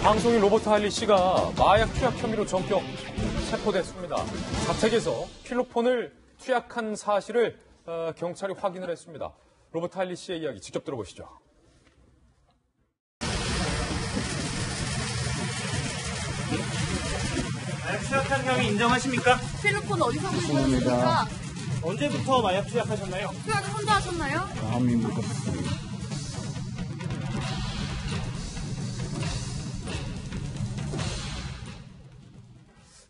방송인 로버트 할리 씨가 마약 투약 혐의로 전격 체포됐습니다. 자택에서 필로폰을 투약한 사실을 경찰이 확인을 했습니다. 로버트 할리 씨의 이야기 직접 들어보시죠. 마약 투약한 혐의 인정하십니까? 필로폰 어디서 구입하셨습니까? 언제부터 마약 투약하셨나요? 투약을 혼자 하셨나요? 대한민국.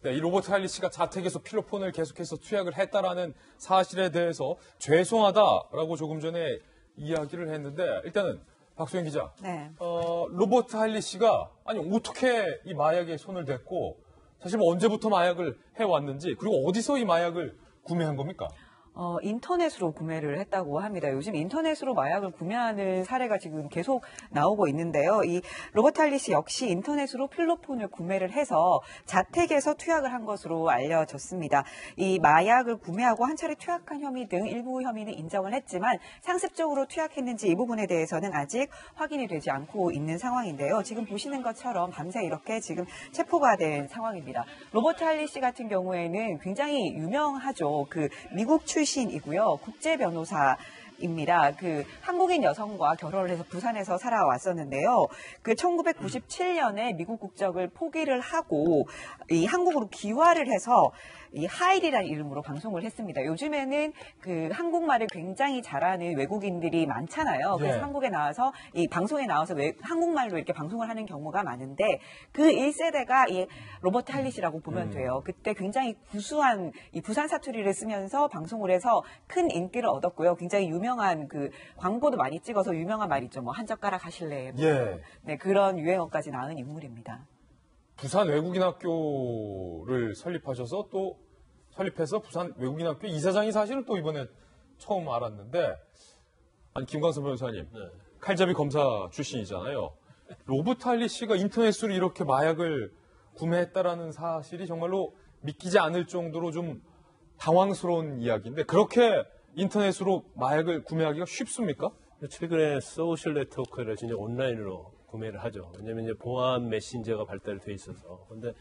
네, 이 로버트 할리 씨가 자택에서 필로폰을 계속해서 투약을 했다라는 사실에 대해서 죄송하다라고 조금 전에 이야기를 했는데 일단은 박소영 기자, 네. 로버트 할리 씨가 아니 어떻게 이 마약에 손을 댔고 사실 뭐 언제부터 마약을 해왔는지 그리고 어디서 이 마약을 구매한 겁니까? 인터넷으로 구매를 했다고 합니다. 요즘 인터넷으로 마약을 구매하는 사례가 지금 계속 나오고 있는데요. 이 로버트 할리 씨 역시 인터넷으로 필로폰을 구매를 해서 자택에서 투약을 한 것으로 알려졌습니다. 이 마약을 구매하고 한 차례 투약한 혐의 등 일부 혐의는 인정을 했지만 상습적으로 투약했는지 이 부분에 대해서는 아직 확인이 되지 않고 있는 상황인데요. 지금 보시는 것처럼 밤새 이렇게 지금 체포가 된 상황입니다. 로버트 할리 씨 같은 경우에는 굉장히 유명하죠. 그 미국 출신이고요. 국제 변호사입니다. 그 한국인 여성과 결혼을 해서 부산에서 살아왔었는데요. 그 1997년에 미국 국적을 포기를 하고 이 한국으로 귀화를 해서 이 하일이라는 이름으로 방송을 했습니다. 요즘에는 그 한국말을 굉장히 잘하는 외국인들이 많잖아요. 그래서 네. 한국에 나와서 이 방송에 나와서 한국말로 이렇게 방송을 하는 경우가 많은데 그 1세대가 이 로버트 할리 씨라고 보면 돼요. 그때 굉장히 구수한 이 부산 사투리를 쓰면서 방송을 해서 큰 인기를 얻었고요. 굉장히 유명한 그 광고도 많이 찍어서 유명한 말 있죠. 뭐 한 젓가락 하실래? 뭐 예. 네, 그런 유행어까지 낳은 인물입니다. 부산 외국인 학교를 설립해서 부산 외국인 학교 이사장이 사실은 또 이번에 처음 알았는데 아니 김광선 변호사님 칼잡이 검사 출신이잖아요. 로버트 할리 씨가 인터넷으로 이렇게 마약을 구매했다라는 사실이 정말로 믿기지 않을 정도로 좀 당황스러운 이야기인데 그렇게 인터넷으로 마약을 구매하기가 쉽습니까? 최근에 소셜 네트워크를 이제 온라인으로 구매를 하죠. 왜냐하면 이제 보안 메신저가 발달돼 있어서. 그런데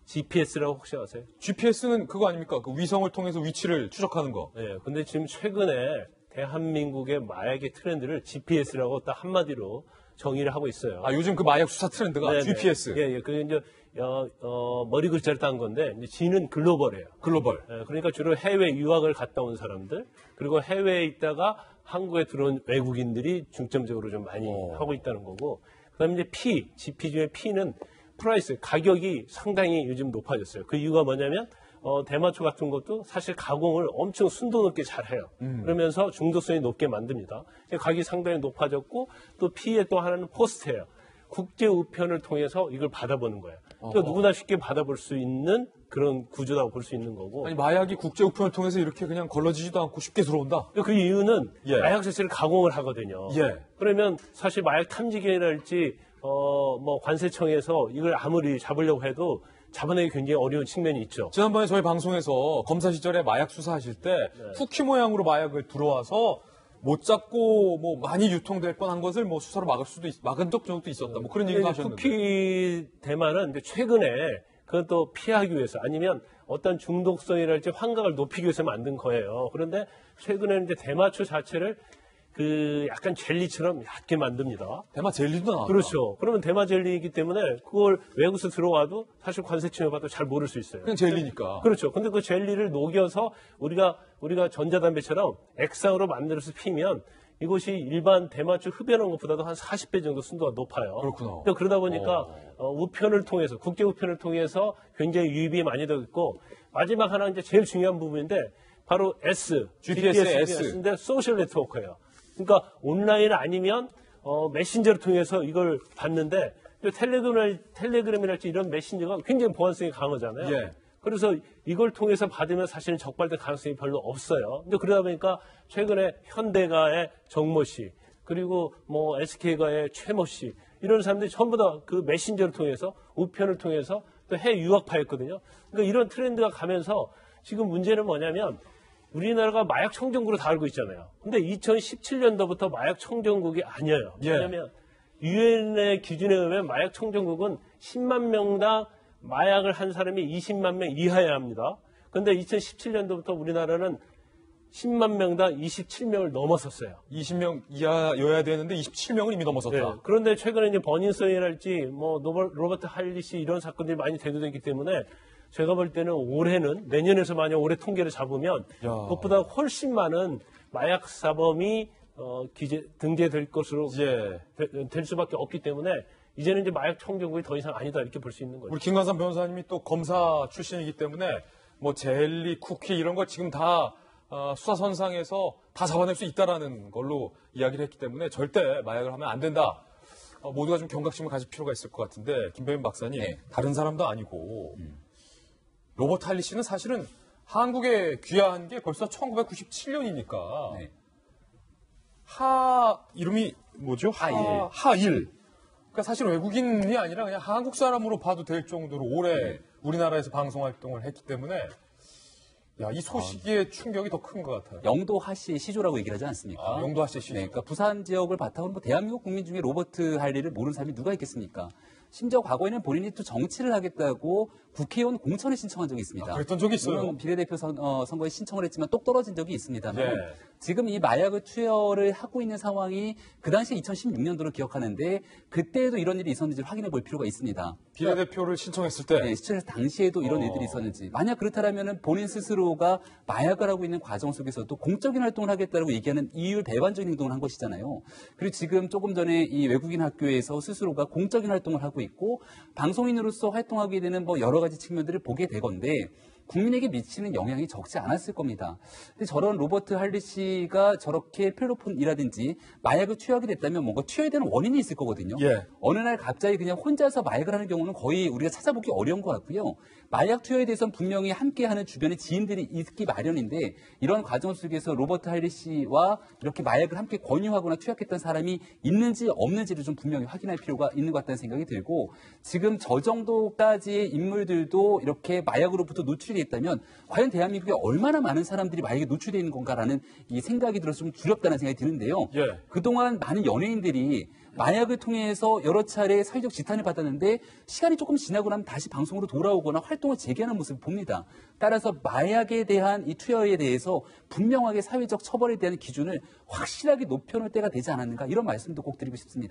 GPS라고 혹시 아세요? GPS는 그거 아닙니까? 그 위성을 통해서 위치를 추적하는 거. 네. 근데 지금 최근에 대한민국의 마약의 트렌드를 GPS라고 딱 한마디로 정의를 하고 있어요. 아, 요즘 그 마약 수사 트렌드가 네네. GPS. 예, 예. 그게 이제, 머리 글자를 딴 건데, 이제 G는 글로벌이에요. 글로벌. 예, 그러니까 주로 해외 유학을 갔다 온 사람들, 그리고 해외에 있다가 한국에 들어온 외국인들이 중점적으로 좀 많이 하고 있다는 거고, 그 다음에 이제 GP 중에 P는 프라이스, 가격이 상당히 요즘 높아졌어요. 그 이유가 뭐냐면, 대마초 같은 것도 사실 가공을 엄청 순도 높게 잘 해요. 그러면서 중독성이 높게 만듭니다. 가격이 상당히 높아졌고, 또 P의 또 하나는 포스트예요. 국제 우편을 통해서 이걸 받아보는 거예요. 그러니까 누구나 쉽게 받아볼 수 있는 그런 구조라고 볼 수 있는 거고. 아니, 마약이 국제 우편을 통해서 이렇게 그냥 걸러지지도 않고 쉽게 들어온다? 그 이유는 예. 마약 자체를 가공을 하거든요. 예. 그러면 사실 마약 탐지견이랄지 뭐 관세청에서 이걸 아무리 잡으려고 해도 잡아내기 굉장히 어려운 측면이 있죠. 지난번에 저희 방송에서 검사 시절에 마약 수사하실 때 쿠키 모양으로 마약을 들어와서 못 잡고 뭐 많이 유통될 뻔한 것을 뭐 수사로 막은 적도 있었다. 뭐 그런 얘기도 하셨는데. 쿠키 대만은 이제 최근에 그건 또 피하기 위해서 아니면 어떤 중독성이랄지 환각을 높이기 위해서 만든 거예요. 그런데 최근에는 이제 대마초 자체를 그 약간 젤리처럼 얕게 만듭니다. 대마 젤리도 나왔다. 그렇죠. 그러면 대마 젤리이기 때문에 그걸 외국에서 들어와도 사실 관세청에 봐도 잘 모를 수 있어요. 그냥 젤리니까. 그렇죠. 근데 그 젤리를 녹여서 우리가 전자담배처럼 액상으로 만들어서 피면 이것이 일반 대마초 흡연한 것보다도 한 40배 정도 순도가 높아요. 그렇구나. 그러다 보니까 우편을 통해서 국제 우편을 통해서 굉장히 유입이 많이 되고 있고 마지막 하나 이제 제일 중요한 부분인데 바로 GPS의 S. S인데 소셜 네트워크예요. 그러니까 온라인 아니면 메신저를 통해서 이걸 받는데 텔레그램이랄지 이런 메신저가 굉장히 보안성이 강하잖아요. 예. 그래서 이걸 통해서 받으면 사실은 적발될 가능성이 별로 없어요. 근데 그러다 보니까 최근에 현대가의 정모 씨, 그리고 뭐 SK가의 최모 씨, 이런 사람들이 전부 다 그 메신저를 통해서, 우편을 통해서 또 해외 유학파였거든요. 그러니까 이런 트렌드가 가면서 지금 문제는 뭐냐면 우리나라가 마약 청정국으로 다 알고 있잖아요. 근데 2017년도부터 마약 청정국이 아니에요. 예. 왜냐면 유엔의 기준에 의하면 마약 청정국은 10만 명당 마약을 한 사람이 20만 명 이하여야 합니다. 그런데 2017년도부터 우리나라는 10만 명당 27명을 넘어섰어요. 20명 이하여야 되는데 27명은 이미 넘어섰다. 네. 그런데 최근에 이제 버닝썬이랄지 뭐 로버트 할리시 이런 사건들이 많이 대두되기 때문에 제가 볼 때는 올해는 내년에서 만약 올해 통계를 잡으면 그것보다 훨씬 많은 마약 사범이 등재될 것으로 될 수밖에 없기 때문에 이제는 이제 마약 청정국이 더 이상 아니다 이렇게 볼 수 있는 거죠. 우리 김관삼 변호사님이 또 검사 출신이기 때문에 뭐 젤리, 쿠키 이런 거 지금 다 수사선상에서 다 잡아낼 수 있다라는 걸로 이야기를 했기 때문에 절대 마약을 하면 안 된다. 모두가 좀 경각심을 가질 필요가 있을 것 같은데 김병민 박사님 네. 다른 사람도 아니고 로버트 할리 씨는 사실은 한국에 귀화한 게 벌써 1997년이니까 네. 이름이 뭐죠? 하일. 하일. 그러니까 사실 외국인이 아니라 그냥 한국 사람으로 봐도 될 정도로 오래 우리나라에서 방송 활동을 했기 때문에 이 소식의 충격이 더 큰 것 같아요. 영도 하씨 시조라고 얘기를 하지 않습니까? 영도 하씨 시조. 네, 그러니까 부산 지역을 바탕으로 대한민국 국민 중에 로버트 할리를 모르는 사람이 누가 있겠습니까? 심지어 과거에는 본인이 또 정치를 하겠다고 국회의원 공천에 신청한 적이 있습니다. 그랬던 적이 있어요. 물론 비례대표 선거에 신청을 했지만 똑 떨어진 적이 있습니다만 네. 지금 이 마약을 투여를 하고 있는 상황이 그 당시 2016년도를 기억하는데 그때에도 이런 일이 있었는지를 확인해 볼 필요가 있습니다. 비례대표를 신청했을 때 네, 시청에서 당시에도 이런 일들이 있었는지 만약 그렇다면 본인 스스로가 마약을 하고 있는 과정 속에서도 공적인 활동을 하겠다고 얘기하는 이율 배반적인 행동을 한 것이잖아요. 그리고 지금 조금 전에 이 외국인 학교에서 스스로가 공적인 활동을 하고 있고 방송인으로서 활동하게 되는 뭐 여러 가지 측면들을 보게 되건데 국민에게 미치는 영향이 적지 않았을 겁니다. 근데 저런 로버트 할리 씨가 저렇게 필로폰이라든지 마약을 투여하게 됐다면 뭔가 투여에 대한 원인이 있을 거거든요. 예. 어느 날 갑자기 그냥 혼자서 마약을 하는 경우는 거의 우리가 찾아보기 어려운 것 같고요. 마약 투여에 대해서는 분명히 함께하는 주변에 지인들이 있기 마련인데 이런 과정 속에서 로버트 할리 씨와 이렇게 마약을 함께 권유하거나 투약했던 사람이 있는지 없는지를 좀 분명히 확인할 필요가 있는 것 같다는 생각이 들고 지금 저 정도까지의 인물들도 이렇게 마약으로부터 노출이 있다면 과연 대한민국에 얼마나 많은 사람들이 마약에 노출되어 있는 건가라는 이 생각이 들어서 좀 두렵다는 생각이 드는데요. 예. 그동안 많은 연예인들이 마약을 통해서 여러 차례 사회적 지탄을 받았는데 시간이 조금 지나고 나면 다시 방송으로 돌아오거나 활동을 재개하는 모습을 봅니다. 따라서 마약에 대한 이 투여에 대해서 분명하게 사회적 처벌에 대한 기준을 확실하게 높여놓을 때가 되지 않았는가 이런 말씀도 꼭 드리고 싶습니다.